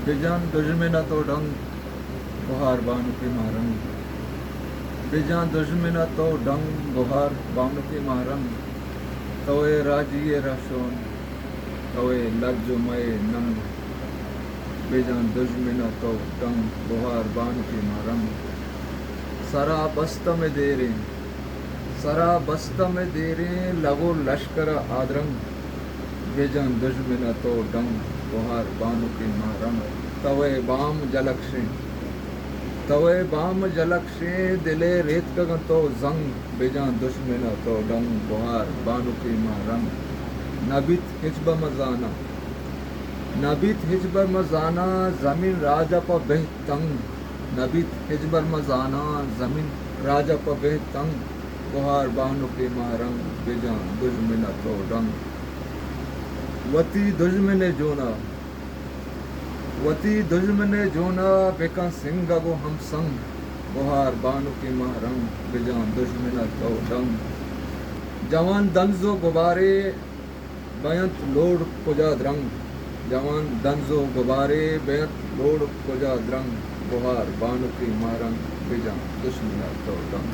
बेजान दुश्मन तो डंग गुहार बानु की मारंग। बेजान दुश्मन तो डंग गुहार बानु की मारंग। तवे राजिए रशोन तवे लज्जुमय नंग। बेजान दुश्मन तो डंग गुहार बानु की मारंग। सरा बस्त में देरे सरा बस्त में देरे लगो लश्कर आदरंग। बेजान दुश्मन तो डंग गुहार बानु की मारंग। तवे बाम जलक्षे दिले रेत का तो जंग। बेजान दुश्मन तो डंग गुहार बानु की मारंग। नबित हिजब मजाना जमीन राजा पर बेह तंग। नबित हिजब मजाना जमीन राजा पर बेह तंग। गुहार बानु की मारंग। बेजान दुश्मन तो डंग वती दुश्मने जोना बेका सिंह गो हम संग। गुहार बानु की मारंग। बेजान दुश्मन तो डंग जवान दंजो गुबारे बयंत लोड कुजा द्रंग। जवान दंजो गुबारे बेयत लोड कुजा द्रंग। गुहार बानु की मारंग। बेजान दुश्मन तो डंग।